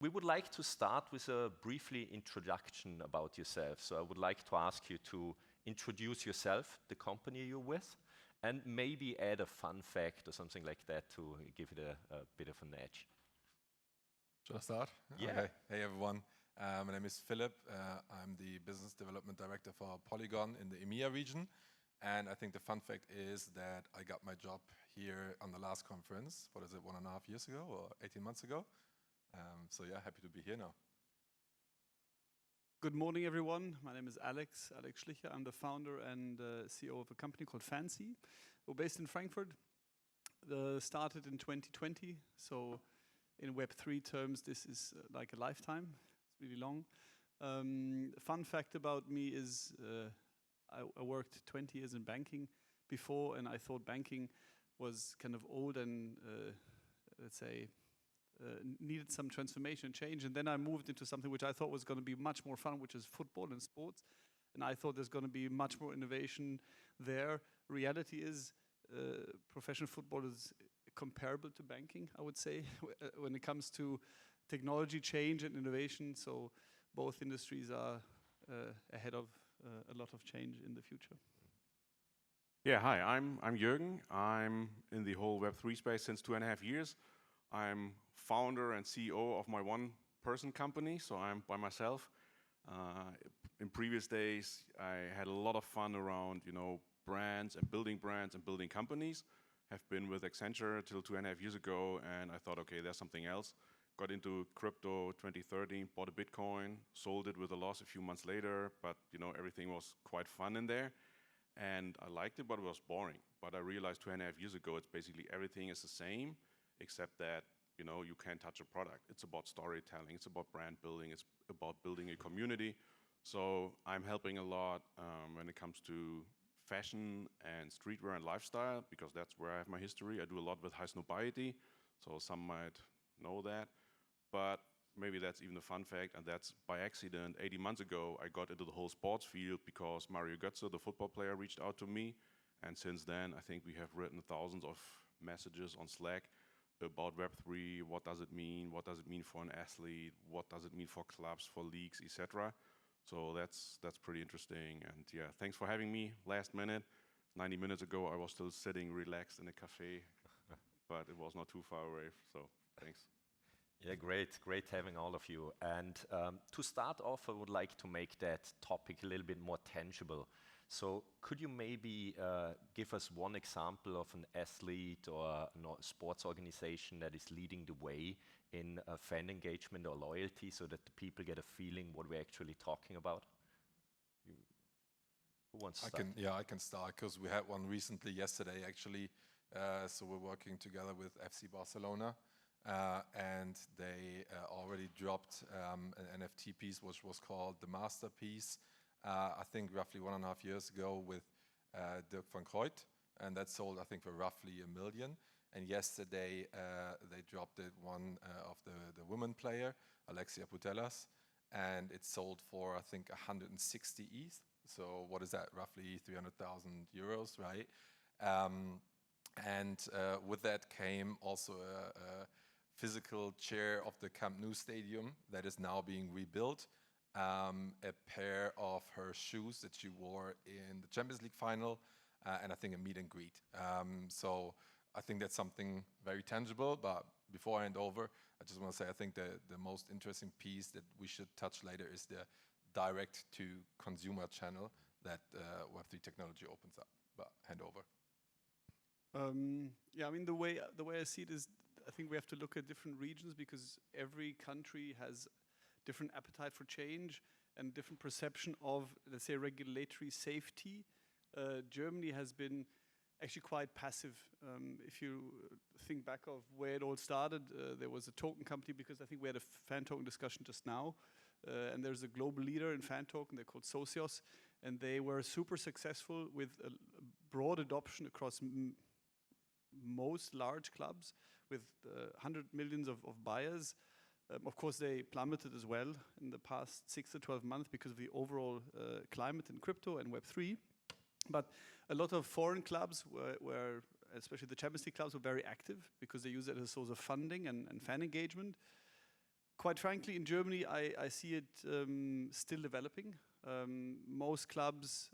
We would like to start with a briefly introduction about yourself. So I would like to ask you to introduce yourself, the company you're with, and maybe add a fun fact or something like that to give it a bit of an edge. Should I start? Yeah. Okay. Hey everyone, my name is Philipp. I'm the Business Development Director for Polygon in the EMEA region. And I think the fun fact is that I got my job here on the last conference, what is it, 1.5 years ago or 18 months ago? So yeah, happy to be here now. Good morning, everyone. My name is Alex Schlicher. I'm the founder and CEO of a company called Fansea. We're based in Frankfurt. Started in 2020. So in Web3 terms, this is like a lifetime. It's really long. Fun fact about me is I worked 20 years in banking before, and I thought banking was kind of old and, let's say, needed some transformation and change. And then I moved into something which I thought was going to be much more fun, which is football and sports. And I thought there's going to be much more innovation there. Reality is professional football is comparable to banking, I would say, when it comes to technology change and innovation. So both industries are ahead of a lot of change in the future. Yeah, hi, I'm Jürgen. I'm in the whole Web3 space since 2.5 years. I'm founder and CEO of my one-person company, so I'm by myself. In previous days, I had a lot of fun around, brands and building companies. Have been with Accenture till 2.5 years ago, and I thought, okay, there's something else. Got into crypto 2013, bought a Bitcoin, sold it with a loss a few months later, but everything was quite fun in there. And I liked it, but it was boring. But I realized 2.5 years ago, it's basically everything is the same, except that you can't touch a product. It's about storytelling, it's about brand building, it's about building a community. So I'm helping a lot when it comes to fashion and streetwear and lifestyle, because that's where I have my history. I do a lot with Highsnobiety, so some might know that. But maybe that's even a fun fact, and that's by accident. 18 months ago, I got into the whole sports field because Mario Götze, the football player, reached out to me. And since then, I think we have written thousands of messages on Slack about Web3, what does it mean? What does it mean for an athlete? What does it mean for clubs, for leagues, etc.? So that's pretty interesting. And yeah, thanks for having me last minute. 90 minutes ago, I was still sitting relaxed in a cafe, but it was not too far away, so thanks. Yeah, great having all of you. And to start off, I would like to make that topic a little bit more tangible. So could you maybe give us one example of an athlete or a sports organization that is leading the way in fan engagement or loyalty, so that the people get a feeling what we're actually talking about? Who wants to start? I can start, because we had one recently yesterday, actually. So we're working together with FC Barcelona. And they already dropped an NFT piece, which was called The Masterpiece, I think roughly 1.5 years ago with Dirk van Cruyff, and that sold, I think, for roughly 1 million. And yesterday they dropped it, one of the women player, Alexia Putellas, and it sold for, I think, 160 ETH. So what is that? Roughly 300,000 euros, right? And with that came also a physical chair of the Camp Nou stadium that is now being rebuilt, a pair of her shoes that she wore in the Champions League final, and I think a meet and greet. So I think that's something very tangible. But before I hand over, I just want to say I think the most interesting piece that we should touch later is the direct-to-consumer channel that Web3 technology opens up. But hand over. Yeah, I mean, the way I see it is, I think we have to look at different regions, because every country has different appetite for change and different perception of, let's say, regulatory safety. Germany has been actually quite passive. If you think back of where it all started, there was a token company, because I think we had a fan token discussion just now, and there's a global leader in fan token, they're called Socios, and they were super successful with a broad adoption across most large clubs with 100 millions of buyers. Of course, they plummeted as well in the past 6 to 12 months because of the overall climate in crypto and Web3. But a lot of foreign clubs were, especially the Champions League clubs, were very active because they use it as a source of funding and fan engagement. quite frankly, in Germany, I see it still developing. Most clubs,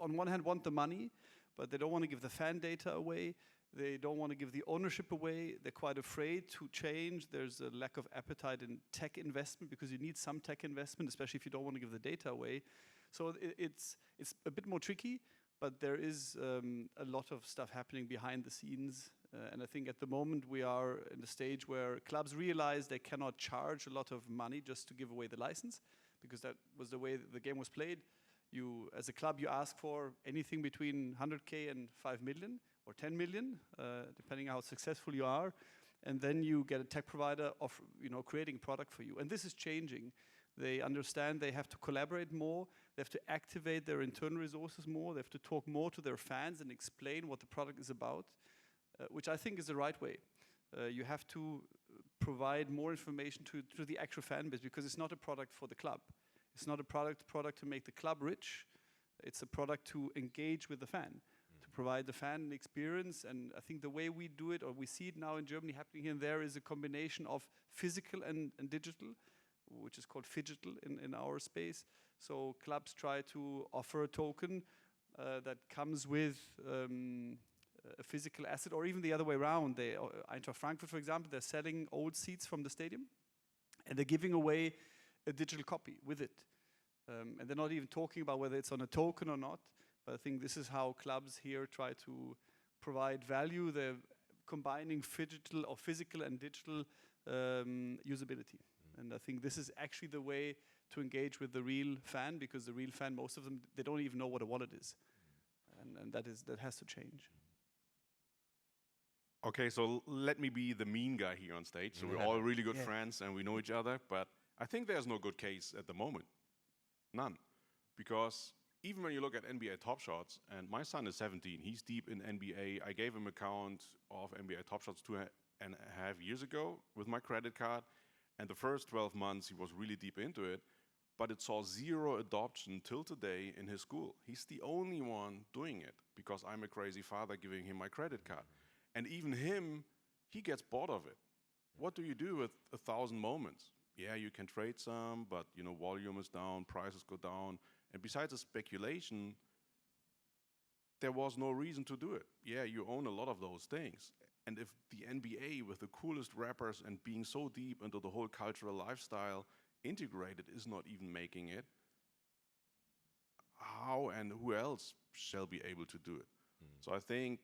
on one hand, want the money, but they don't want to give the fan data away. They don't want to give the ownership away. They're quite afraid to change. There's a lack of appetite in tech investment because you need some tech investment, especially if you don't want to give the data away. So it's a bit more tricky, but there is a lot of stuff happening behind the scenes. And I think at the moment we are in the stage where clubs realize they cannot charge a lot of money just to give away the license, because that was the way the game was played. You, as a club, you ask for anything between 100K and 5 million or 10 million, depending how successful you are. And then you get a tech provider creating a product for you. And this is changing. They understand they have to collaborate more. They have to activate their internal resources more. They have to talk more to their fans and explain what the product is about, which I think is the right way. You have to provide more information to the actual fan base, because it's not a product for the club. It's not a product to make the club rich. It's a product to engage with the fan, to provide the fan an experience. And I think the way we do it, or we see it now in Germany happening here and there, is a combination of physical and digital, which is called phygital in our space. So clubs try to offer a token that comes with a physical asset, or even the other way around. Eintracht Frankfurt, for example, they're selling old seats from the stadium, and they're giving away a digital copy with it. And they're not even talking about whether it's on a token or not, but I think this is how clubs here try to provide value. They're combining physical and digital usability. And I think this is actually the way to engage with the real fan, because the real fan, most of them, they don't even know what a wallet is. And that has to change. Okay, so let me be the mean guy here on stage. So we're all really good friends and we know each other, but I think there's no good case at the moment. None. Because even when you look at NBA Top Shots, and my son is 17, he's deep in NBA. I gave him an account of NBA Top Shots 2.5 years ago with my credit card. And the first 12 months, he was really deep into it, but it saw zero adoption till today in his school. He's the only one doing it because I'm a crazy father giving him my credit card. And even him, he gets bored of it. What do you do with 1,000 moments? Yeah, you can trade some, but volume is down, prices go down. And besides the speculation, there was no reason to do it. Yeah, you own a lot of those things. And if the NBA with the coolest rappers and being so deep into the whole cultural lifestyle integrated is not even making it, how and who else shall be able to do it? So I think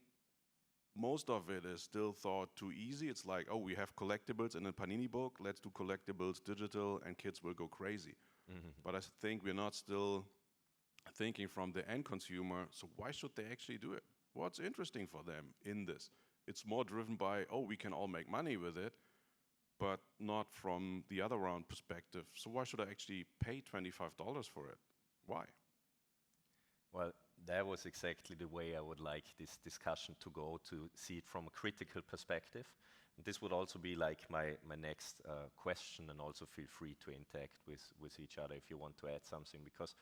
most of it is still thought too easy. It's like, oh, we have collectibles in a Panini book, let's do collectibles digital and kids will go crazy. But I think we're not still thinking from the end consumer, so why should they actually do it? What's interesting for them in this? It's more driven by, oh, we can all make money with it, but not from the other round perspective. So why should I actually pay $25 for it? Why? Well, that was exactly the way I would like this discussion to go, to see it from a critical perspective. And this would also be like my next question, and also feel free to interact with each other if you want to add something, because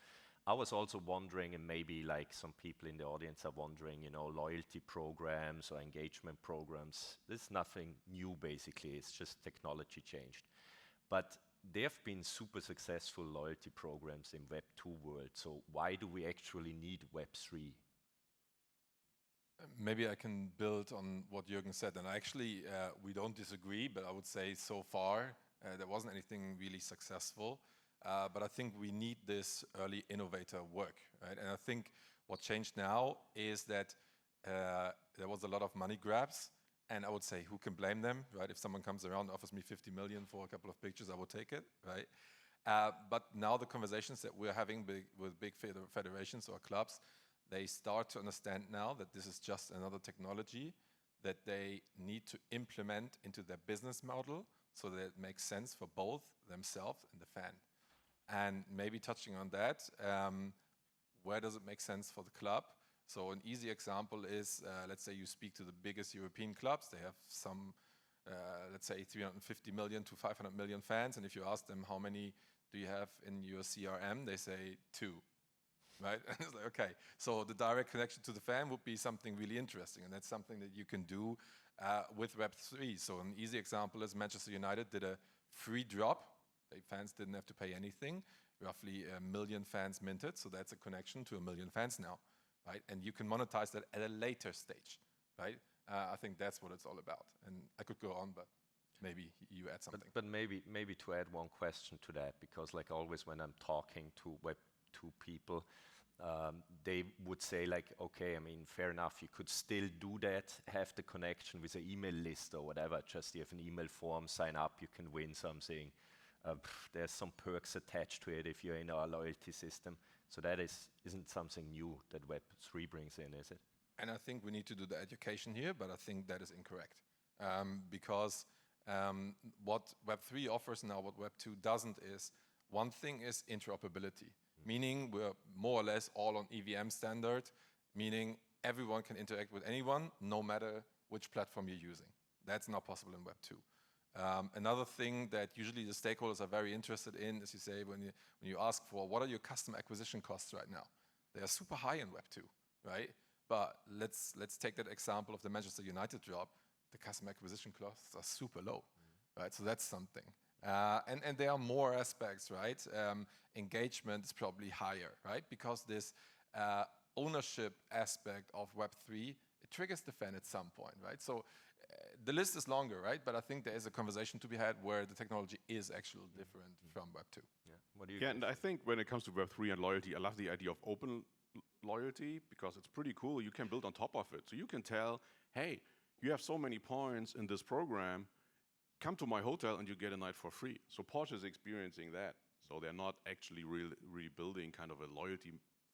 I was also wondering, and maybe like some people in the audience are wondering, loyalty programs or engagement programs, there's nothing new basically, it's just technology changed. But there have been super successful loyalty programs in Web 2 world, so why do we actually need Web 3? Maybe I can build on what Jürgen said, and actually we don't disagree, but I would say so far there wasn't anything really successful. But I think we need this early innovator work, right? And I think what changed now is that there was a lot of money grabs, and I would say, who can blame them, right? If someone comes around and offers me 50 million for a couple of pictures, I would take it, right? But now the conversations that we're having with big federations or clubs, they start to understand now that this is just another technology that they need to implement into their business model so that it makes sense for both themselves and the fan. And maybe touching on that, where does it make sense for the club? So an easy example is, let's say you speak to the biggest European clubs. They have some, let's say 350 million to 500 million fans. And if you ask them, how many do you have in your CRM? They say 2, right? And it's like, okay. So the direct connection to the fan would be something really interesting. And that's something that you can do with Web3. So an easy example is Manchester United did a free drop Fans didn't have to pay anything. Roughly 1 million fans minted, so that's a connection to 1 million fans now, right? And you can monetize that at a later stage, right? I think that's what it's all about. And I could go on, but maybe you add something. But maybe to add one question to that, because like always when I'm talking to Web2 people, they would say like, okay, I mean, fair enough, you could still do that, have the connection with an email list or whatever, just you have an email form, sign up, you can win something. There's some perks attached to it if you're in our loyalty system. So that isn't something new that Web3 brings in, is it? And I think we need to do the education here, but I think that is incorrect. Because what Web3 offers now, what Web2 doesn't is, one thing is interoperability, meaning we're more or less all on EVM standard, meaning everyone can interact with anyone, no matter which platform you're using. That's not possible in Web2. Another thing that usually the stakeholders are very interested in, as you say, when you ask for what are your customer acquisition costs right now? They are super high in Web2, right? But let's take that example of the Manchester United drop. The customer acquisition costs are super low, right? So that's something. And there are more aspects, right? Engagement is probably higher, right? Because this ownership aspect of Web3, it triggers the fan at some point, right? So the list is longer, right? But I think there is a conversation to be had where the technology is actually different from Web2. Yeah. What do you? Yeah, and I think when it comes to Web3 and loyalty, I love the idea of open loyalty because it's pretty cool. You can build on top of it. So you can tell, hey, you have so many points in this program, come to my hotel and you get a night for free. So Porsche is experiencing that. So they're not actually really building kind of a loyalty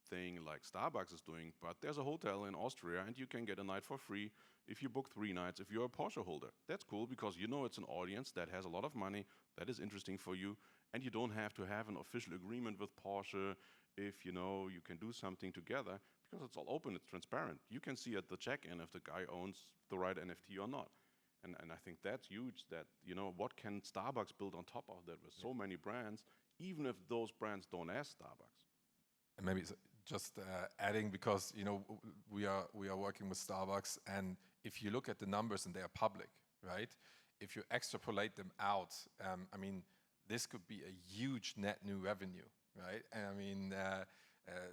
thing like Starbucks is doing, but there's a hotel in Austria and you can get a night for free if you book 3 nights if you're a Porsche holder. That's cool because you know it's an audience that has a lot of money, that is interesting for you, and you don't have to have an official agreement with Porsche if you know you can do something together because it's all open, it's transparent. You can see at the check-in if the guy owns the right NFT or not. And I think that's huge that, you know, what can Starbucks build on top of that with so many brands, even if those brands don't ask Starbucks? And maybe just adding, because, you know, we are working with Starbucks, and if you look at the numbers and they are public, right? If you extrapolate them out, I mean, this could be a huge net new revenue, right? And I mean,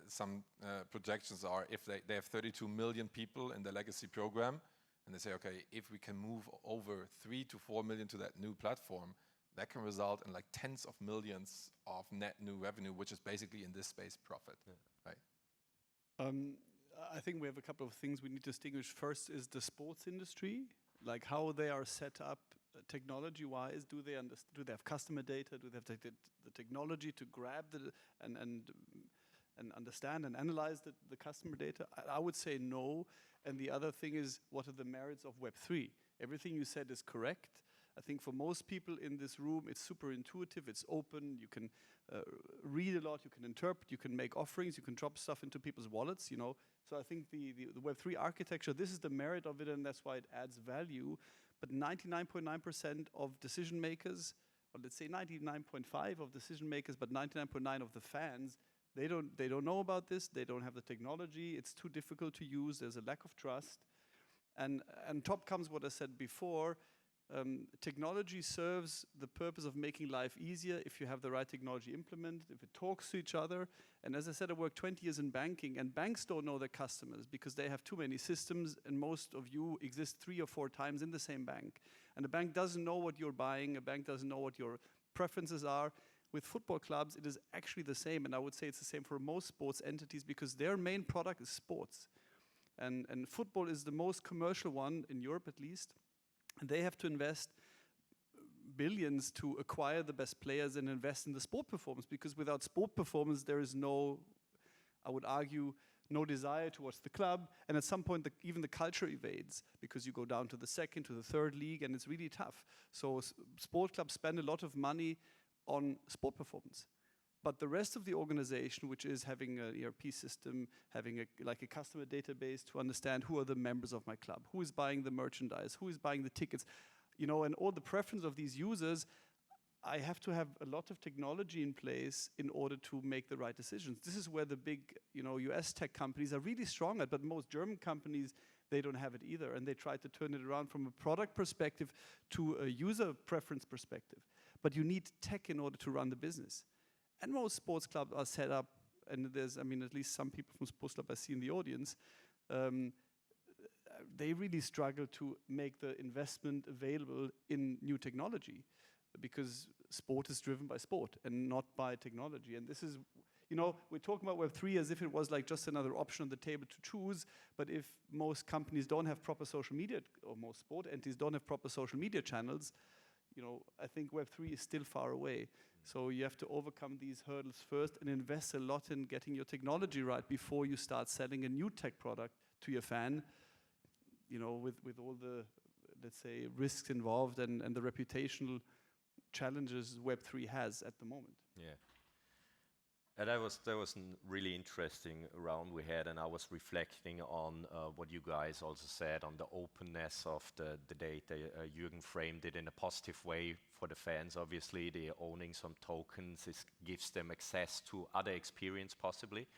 some projections are if they have 32 million people in the legacy program, and they say, okay, if we can move over 3 to 4 million to that new platform, that can result in like tens of millions of net new revenue, which is basically in this space profit, right? I think we have a couple of things we need to distinguish. First is the sports industry, like how they are set up technology-wise. Do they have customer data? Do they have the technology to grab and understand and analyze the customer data? I would say no. And the other thing is, what are the merits of Web3? Everything you said is correct. I think for most people in this room, it's super intuitive, it's open, you can read a lot, you can interpret, you can make offerings, you can drop stuff into people's wallets, you know. So I think the Web3 architecture, this is the merit of it, and that's why it adds value. But 99.9% of decision makers, or let's say 99.5% of decision makers, but 99.9% of the fans, they don't know about this, they don't have the technology, it's too difficult to use, there's a lack of trust. And top comes what I said before, technology serves the purpose of making life easier if you have the right technology implemented, if it talks to each other. And as I said, I worked 20 years in banking, and banks don't know their customers because they have too many systems, and most of you exist 3 or 4 times in the same bank. And a bank doesn't know what you're buying, a bank doesn't know what your preferences are. With football clubs, it is actually the same, and I would say it's the same for most sports entities because their main product is sports. And football is the most commercial one, in Europe at least. And they have to invest billions to acquire the best players and invest in the sport performance, because without sport performance, there is no, I would argue, no desire to watch the club. And at some point, even the culture evades because you go down to the 2nd, to the 3rd league, and it's really tough. So sport clubs spend a lot of money on sport performance. But the rest of the organization, which is having an ERP system, having a customer database to understand who are the members of my club, who is buying the merchandise, who is buying the tickets, you know, and all the preference of these users, I have to have a lot of technology in place in order to make the right decisions. This is where the big, you know, US tech companies are really strong at, but most German companies, they don't have it either, and they try to turn it around from a product perspective to a user preference perspective. but you need tech in order to run the business. And most sports clubs are set up, and there's, I mean, at least some people from sports club I see in the audience, they really struggle to make the investment available in new technology, because sport is driven by sport and not by technology. And this is, you know, we're talking about Web3 as if it was like just another option on the table to choose, but if most companies don't have proper social media, or most sport entities don't have proper social media channels, you know, I think Web3 is still far away. So you have to overcome these hurdles first and invest a lot in getting your technology right before you start selling a new tech product to your fan, you know, with all the, let's say, risks involved and the reputational challenges Web3 has at the moment. Yeah. And that was a really interesting round we had, and I was reflecting on what you guys also said on the openness of the data. Jürgen framed it in a positive way for the fans. Obviously, they're owning some tokens. It gives them access to other experience possibly.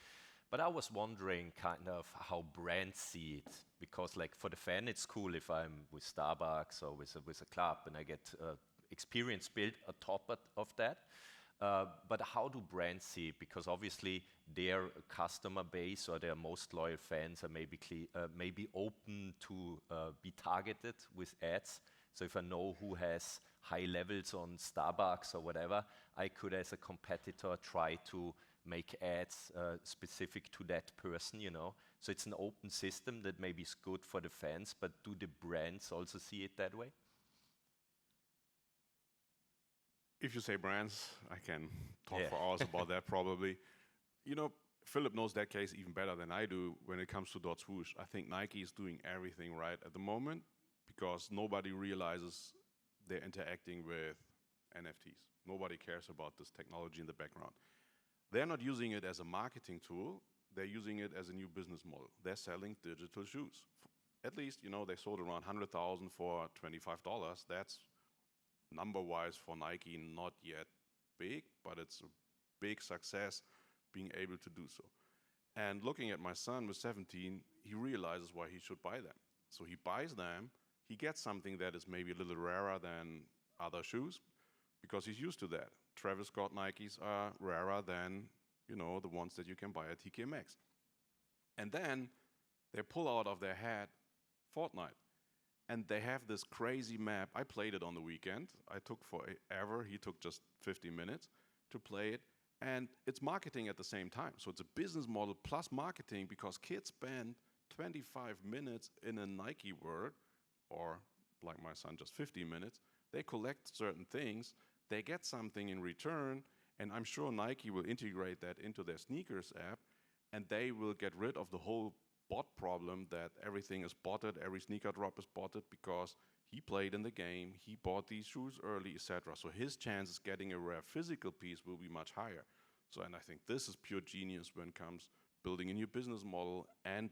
But I was wondering kind of how brands see it, because like for the fan, it's cool if I'm with Starbucks or with a club and I get experience built atop of that. But how do brands see it? Because obviously their customer base or their most loyal fans are maybe open to be targeted with ads. So if I know who has high levels on Starbucks or whatever, I could as a competitor try to make ads specific to that person, you know. So it's an open system that maybe is good for the fans, but do the brands also see it that way? If you say brands, I can talk for hours about that probably. You know, Philipp knows that case even better than I do when it comes to .swoosh. I think Nike is doing everything right at the moment because nobody realizes they're interacting with NFTs. Nobody cares about this technology in the background. They're not using it as a marketing tool. They're using it as a new business model. They're selling digital shoes. At least, you know, they sold around 100,000 for $25. That's number-wise for Nike not yet big, but it's a big success being able to do so. And looking at my son with 17, he realizes why he should buy them. So he buys them, he gets something that is maybe a little rarer than other shoes because he's used to that. Travis Scott Nikes are rarer than, you know, the ones that you can buy at TK Maxx. And then they pull out of their head Fortnite. And they have this crazy map. I played it on the weekend. I took forever. He took just 50 minutes to play it. And it's marketing at the same time. So it's a business model plus marketing because kids spend 25 minutes in a Nike world, or like my son, just 50 minutes. They collect certain things. They get something in return. And I'm sure Nike will integrate that into their sneakers app. And they will get rid of the whole bot problem that everything is botted, every sneaker drop is botted because he played in the game, he bought these shoes early, etc. So his chances getting a rare physical piece will be much higher. So, and I think this is pure genius when it comes building a new business model and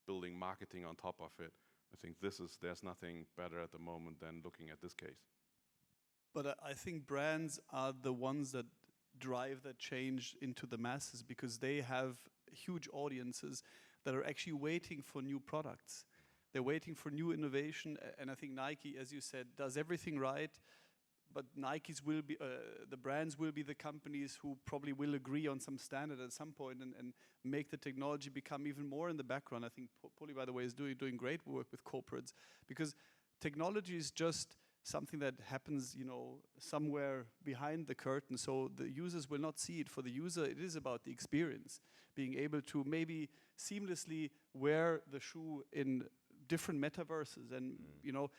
building marketing on top of it. I think there's nothing better at the moment than looking at this case. But I think brands are the ones that drive that change into the masses because they have huge audiences that are actually waiting for new products. They're waiting for new innovation, and I think Nike, as you said, does everything right, but Nike's will be, the brands will be the companies who probably will agree on some standard at some point and make the technology become even more in the background. I think Poly, by the way, is doing great work with corporates because technology is just something that happens, you know, somewhere behind the curtain, so the users will not see it. For the user, it is about the experience, being able to maybe seamlessly wear the shoe in different metaverses and, you know,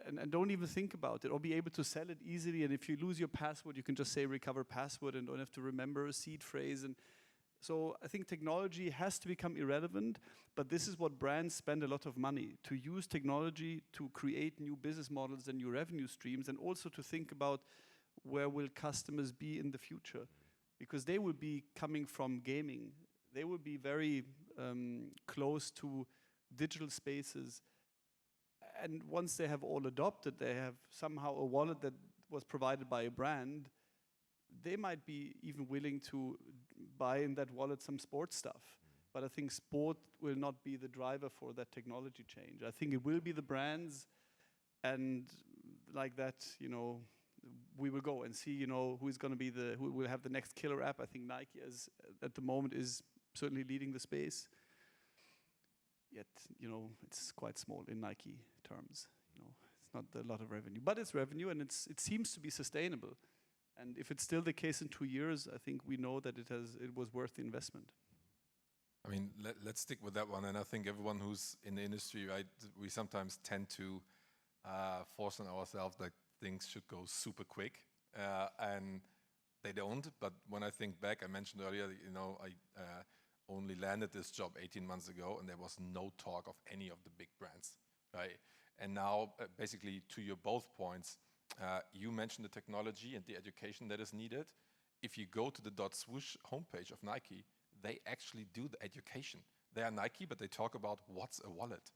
and don't even think about it, or be able to sell it easily. And if you lose your password, you can just say recover password and don't have to remember a seed phrase. And so I think technology has to become irrelevant, but this is what brands spend a lot of money, to use technology to create new business models and new revenue streams, and also to think about where will customers be in the future, because they will be coming from gaming. They will be very close to digital spaces. And once they have all adopted, they have somehow a wallet that was provided by a brand, they might be even willing to buy in that wallet some sports stuff. But I think sport will not be the driver for that technology change. I think it will be the brands, and like that, you know, we will go and see, you know, who will have the next killer app. I think Nike at the moment is certainly leading the space. Yet, you know, it's quite small in Nike terms. You know, it's not a lot of revenue, but it's revenue, and it seems to be sustainable. And if it's still the case in 2 years, I think we know that it was worth the investment. I mean, let's stick with that one. And I think everyone who's in the industry, right, we sometimes tend to force on ourselves that things should go super quick, and they don't. But when I think back, I mentioned earlier, you know, I only landed this job 18 months ago, and there was no talk of any of the big brands, right? And now, basically, to your both points, you mentioned the technology and the education that is needed. If you go to the .swoosh homepage of Nike, they actually do the education. They are Nike, but they talk about what's a wallet,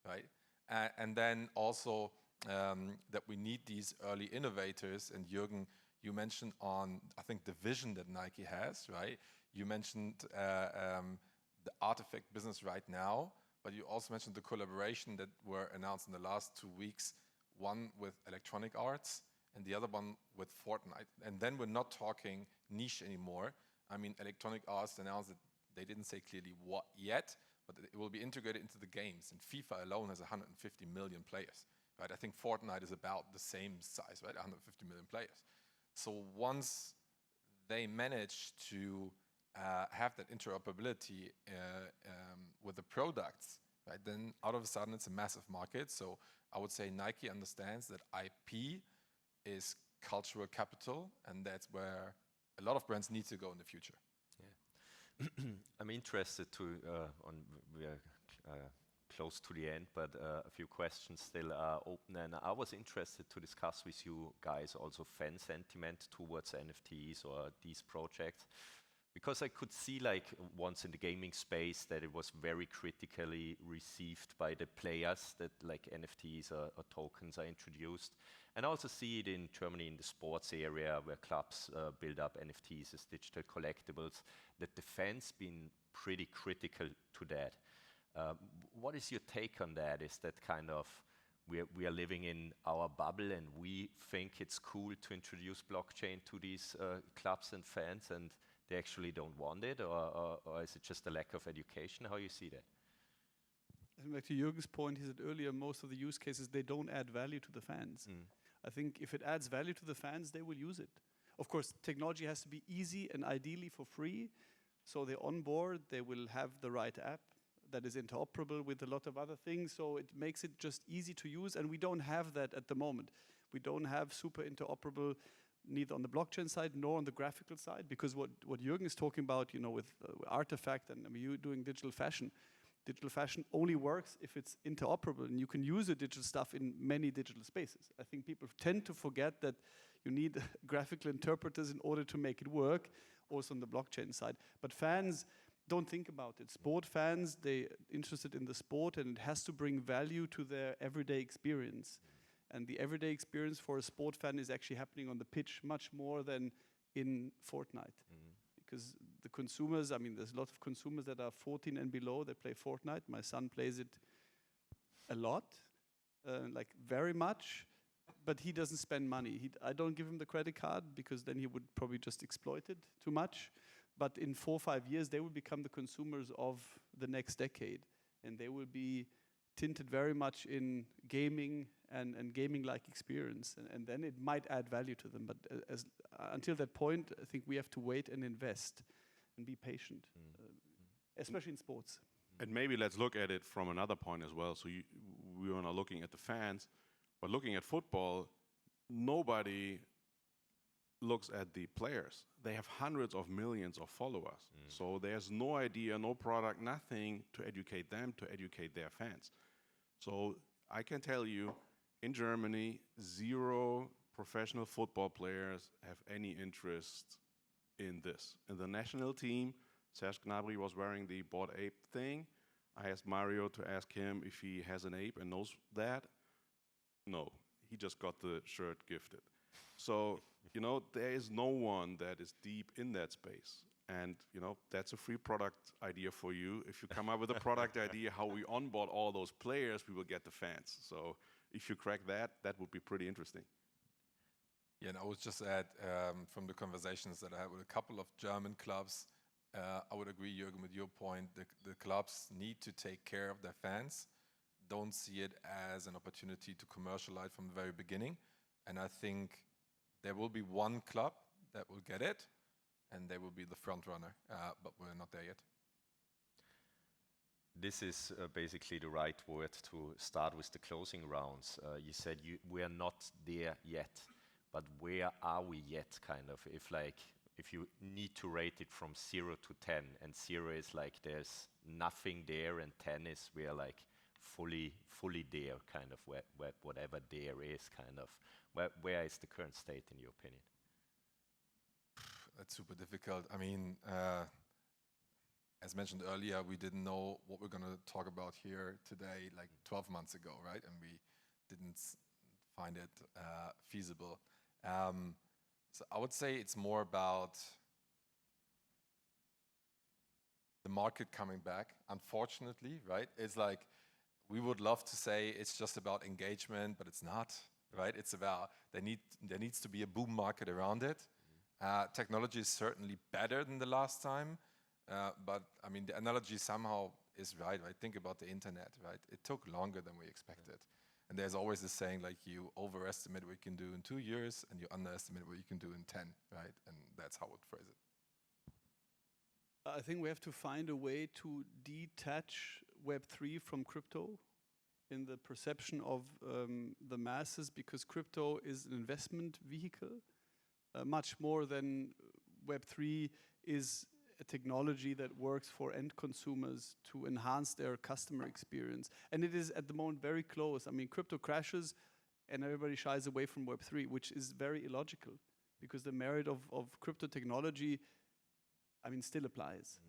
right? And then also that we need these early innovators. And Jürgen, you mentioned on, I think, the vision that Nike has, right? You mentioned the artifact business right now, but you also mentioned the collaboration that were announced in the last 2 weeks, one with Electronic Arts and the other one with Fortnite. And then we're not talking niche anymore. I mean, Electronic Arts announced that they didn't say clearly what yet, but it will be integrated into the games. And FIFA alone has 150 million players, right? I think Fortnite is about the same size, right? 150 million players. So once they manage to have that interoperability with the products, right, then out of a sudden it's a massive market. So I would say Nike understands that IP is cultural capital, and that's where a lot of brands need to go in the future. Yeah, I'm interested to we are close to the end, but a few questions still are open, and I was interested to discuss with you guys also fan sentiment towards NFTs or these projects, because I could see, like, once in the gaming space, that it was very critically received by the players, that like NFTs or tokens are introduced. And I also see it in Germany in the sports area, where clubs build up NFTs as digital collectibles, that the fans been pretty critical to that. What is your take on that? Is that kind of, we are living in our bubble and we think it's cool to introduce blockchain to these clubs and fans, and they actually don't want it, or is it just a lack of education? How you see that? I think back to Jürgen's point, he said earlier, most of the use cases, they don't add value to the fans. I think if it adds value to the fans, they will use it. Of course, technology has to be easy and ideally for free. So they onboard, they will have the right app that is interoperable with a lot of other things. So it makes it just easy to use. And we don't have that at the moment. We don't have super interoperable, neither on the blockchain side nor on the graphical side, because what Jürgen is talking about, you know, with Artifact, and I mean, you doing digital fashion only works if it's interoperable, and you can use the digital stuff in many digital spaces. I think people tend to forget that you need graphical interpreters in order to make it work, also on the blockchain side. But fans don't think about it. Sport fans, they're interested in the sport, and it has to bring value to their everyday experience. And the everyday experience for a sport fan is actually happening on the pitch much more than in Fortnite. Because the consumers, I mean, there's a lot of consumers that are 14 and below that play Fortnite. My son plays it a lot, like very much, but he doesn't spend money. I don't give him the credit card, because then he would probably just exploit it too much. But in 4 or 5 years, they will become the consumers of the next decade, and they will be tinted very much in gaming and gaming-like experience, and then it might add value to them. But until that point, I think we have to wait and invest and be patient, especially in sports. And maybe let's look at it from another point as well. So we are not looking at the fans, but looking at football, nobody looks at the players. They have hundreds of millions of followers. So there's no idea, no product, nothing to educate them, to educate their fans. So I can tell you, in Germany, 0 professional football players have any interest in this. In the national team, Serge Gnabry was wearing the Bored Ape thing. I asked Mario to ask him if he has an ape and knows that. No, he just got the shirt gifted. So, you know, there is no one that is deep in that space. And, you know, that's a free product idea for you. If you come up with a product idea, how we onboard all those players, we will get the fans. So if you crack that, that would be pretty interesting. Yeah, and I would just add from the conversations that I had with a couple of German clubs, I would agree, Jürgen, with your point. The clubs need to take care of their fans, don't see it as an opportunity to commercialize from the very beginning. And I think there will be one club that will get it, and they will be the front runner, but we're not there yet. This is basically the right word to start with the closing rounds. You said we are not there yet, but where are we yet, kind of? If you need to rate it from 0 to 10, and 0 is like there's nothing there, and 10 is we're like fully there, kind of, whatever there is, kind of. Where is the current state, in your opinion? That's super difficult. I mean, as mentioned earlier, we didn't know what we're going to talk about here today like 12 months ago, right? And we didn't find it feasible. So I would say it's more about the market coming back, unfortunately, right? It's like we would love to say it's just about engagement, but it's not, right? It's about there needs to be a boom market around it. Technology is certainly better than the last time, but I mean the analogy somehow is right. Think about the internet, right? It took longer than we expected. And there's always this saying, like, you overestimate what you can do in 2 years and you underestimate what you can do in 10, right? And that's how I would phrase it. I think we have to find a way to detach Web3 from crypto in the perception of the masses, because crypto is an investment vehicle, much more than Web3 is a technology that works for end consumers to enhance their customer experience. And it is at the moment very close. I mean, crypto crashes and everybody shies away from Web3, which is very illogical, because the merit of crypto technology, I mean, still applies.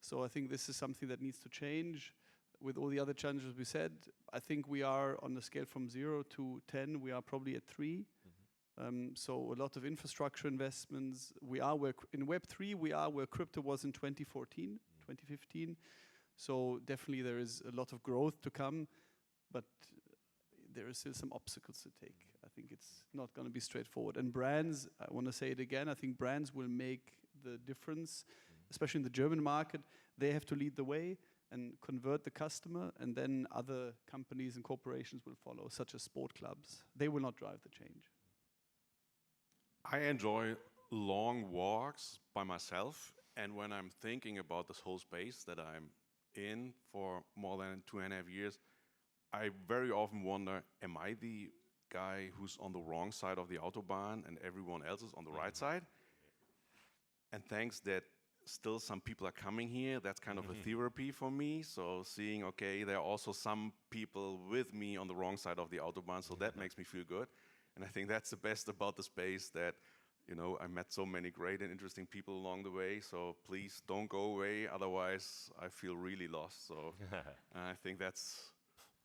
So I think this is something that needs to change. With all the other challenges we said, I think we are on the scale from 0 to 10, we are probably at 3. So a lot of infrastructure investments. We are where in Web3 we are where crypto was in 2014, 2015. So definitely there is a lot of growth to come, but there is still some obstacles to take. I think it's not going to be straightforward. And brands, I want to say it again, I think brands will make the difference, especially in the German market. They have to lead the way and convert the customer, and then other companies and corporations will follow, such as sport clubs. They will not drive the change. I enjoy long walks by myself, and when I'm thinking about this whole space that I'm in for more than 2.5 years, I very often wonder, am I the guy who's on the wrong side of the Autobahn and everyone else is on the right side? And thanks that still some people are coming here, that's kind of a therapy for me. So seeing, okay, there are also some people with me on the wrong side of the Autobahn, so that makes me feel good. And I think that's the best about the space, that, you know, I met so many great and interesting people along the way. So please don't go away, otherwise I feel really lost. So I think that's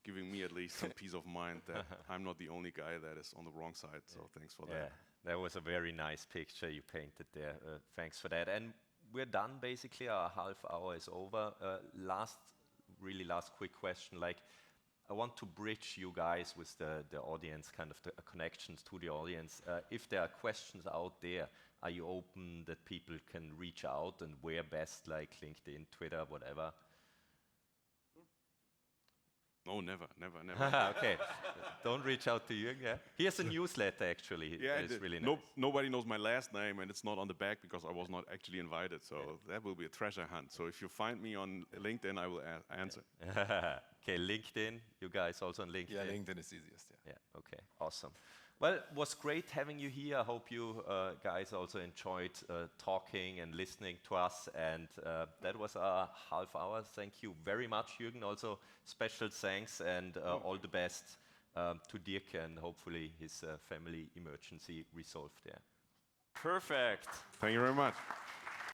giving me at least some peace of mind that I'm not the only guy that is on the wrong side. So thanks for that. Yeah, that was a very nice picture you painted there. Thanks for that. And we're done basically. Our half hour is over. Last quick question. Like, I want to bridge you guys with the audience, kind of the connections to the audience. If there are questions out there, are you open that people can reach out, and where best, like LinkedIn, Twitter, whatever? No, never. Okay, don't reach out to Jürgen. Yeah? He has a newsletter, actually. Yeah, it's really nice. Nobody knows my last name, and it's not on the back because I was not actually invited. So that will be a treasure hunt. So if you find me on LinkedIn, I will answer. Okay, LinkedIn. You guys also on LinkedIn? Yeah, LinkedIn is easiest. Yeah. Okay, awesome. Well, it was great having you here. I hope you guys also enjoyed talking and listening to us. And that was our half hour. Thank you very much, Jürgen. Also, special thanks and all the best to Dirk, and hopefully his family emergency resolved there. Perfect. Thank you very much.